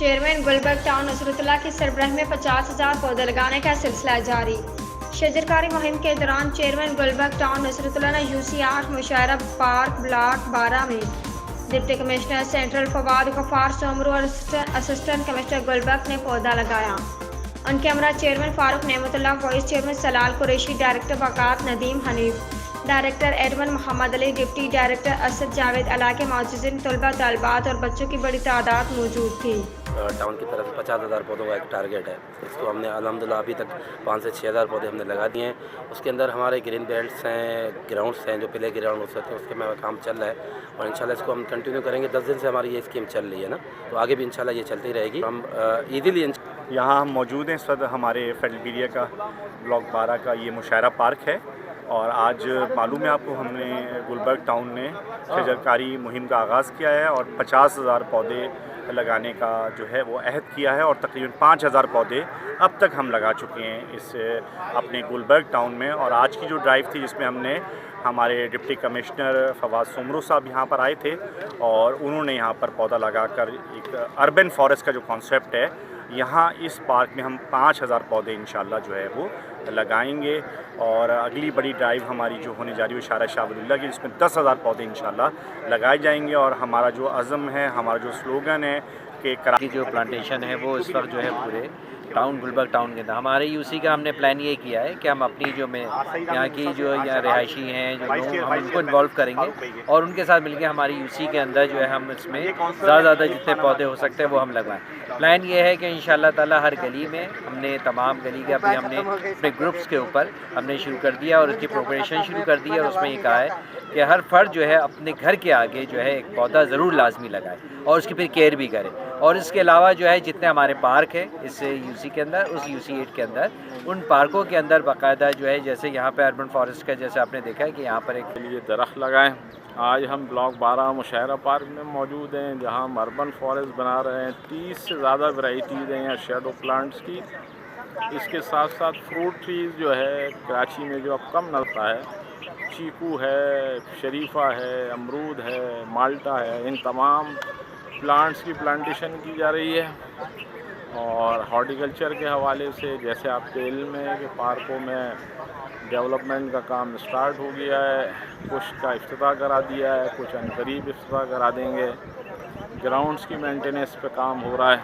Chairman Gulberg town Nasrallah की सरबराही में 50,000 पौधे लगाने का सिलसिला जारी। शजरकारी मुहिम के दौरान चेयरमैन गुलबर्ग टाउन नसरुल्लाह ने UC8 मुशायरा पार्क ब्लॉक 12 में deputy commissioner central Fawad Ghaffar Somroo और असिस्टेंट कमिश्नर गुलबर्ग ने पौधा लगाया। उनके हमरा chairman Farooq Nematullah, vice chairman Salal Qureshi, director Waqat Nadeem Hanif, director admin Mohammad Ali, deputy director Asad Javed, इलाके मौजूदीन तलबा तलबात और बच्चों की बड़ी तादाद मौजूद थी। टाउन की तरफ से 50,000 पौधों का एक टारगेट है, इसको हमने अल्हम्दुलिल्लाह अभी तक 5 से 6,000 पौधे हमने लगा दिए हैं। उसके अंदर हमारे ग्रीन बेल्ट्स हैं, ग्राउंड्स हैं, जो प्ले ग्राउंड होते हैं, उसके में काम चल रहा है और इंशाल्लाह इसको हम कंटिन्यू करेंगे। 10 दिन से हमारी ये स्कीम चल रही है ना, तो आगे भी इंशाल्लाह ये चलती रहेगी। हम ईदिली यहाँ हम मौजूद हैं इस वक्त हमारे फेडरल का ब्लॉक 12 का ये मुशायरा पार्क है और आज मालूम है आपको, हमने गुलबर्ग टाउन ने शजरकारी मुहिम का आगाज़ किया है और 50,000 पौधे लगाने का जो है वो अहद किया है और तकरीबन 5,000 पौधे अब तक हम लगा चुके हैं इस अपने गुलबर्ग टाउन में। और आज की जो ड्राइव थी जिसमें हमने हमारे डिप्टी कमिश्नर फवाद सोमरू साहब यहाँ पर आए थे और उन्होंने यहाँ पर पौधा लगाकर एक अर्बन फॉरेस्ट का जो कॉन्सेप्ट है, यहाँ इस पार्क में हम 5,000 पौधे इंशाल्लाह जो है वो लगाएंगे। और अगली बड़ी ड्राइव हमारी जो होने जा रही है इशारा शाह वलीउल्लाह की, जिसमें 10,000 पौधे इंशाल्लाह लगाए जाएंगे। और हमारा जो अज़म है, हमारा जो स्लोगन है कि जो प्लांटेशन है वो इस वक्त जो है पूरे टाउन गुलबर्ग टाउन के अंदर हमारे UC का हमने प्लान ये किया है कि हम अपनी जो यहाँ की जो यहाँ रिहायशी हैं जो लोग, हम उनको इन्वॉल्व करेंगे और उनके साथ मिलकर हमारी UC के अंदर जो है हम इसमें ज़्यादा जितने पौधे हो सकते हैं वो हम लगवाएं। प्लान ये है कि इंशाल्लाह ताला हर गली में हमने तमाम गली के अभी हमने अपने ग्रुप्स के ऊपर हमने शुरू कर दिया और उसकी प्रोपरेशन शुरू कर दी है और उसमें ये कहा है कि हर फर्द जो है अपने घर के आगे जो है एक पौधा ज़रूर लाजमी लगाए और उसकी फिर केयर भी करे। और इसके अलावा जो है जितने हमारे पार्क है इस UC के अंदर, उस UC8 के अंदर, उन पार्कों के अंदर बाकायदा जो है जैसे यहाँ पे अर्बन फॉरेस्ट का जैसे आपने देखा है कि यहाँ पर एक लिए दरख्त लगाएं। आज हम ब्लॉक 12 मुशायरा पार्क में मौजूद हैं जहाँ हम अर्बन फॉरेस्ट बना रहे हैं। 30 से ज़्यादा वैरायटीज़ हैं यहाँ शेडो प्लांट्स की। इसके साथ साथ फ्रूट ट्रीज़ जो है कराची में जो अब कम मिलता है, चीकू है, शरीफा है, अमरूद है, माल्टा है, इन तमाम प्लांट्स की प्लांटेशन की जा रही है। और हॉर्टिकल्चर के हवाले से जैसे आपके इल्म है कि पार्कों में डेवलपमेंट का काम स्टार्ट हो गया है, कुछ का इफ्तिताह करा दिया है, कुछ अनकरीब इफ्तिताह करा देंगे। ग्राउंड्स की मेंटेनेंस पे काम हो रहा है।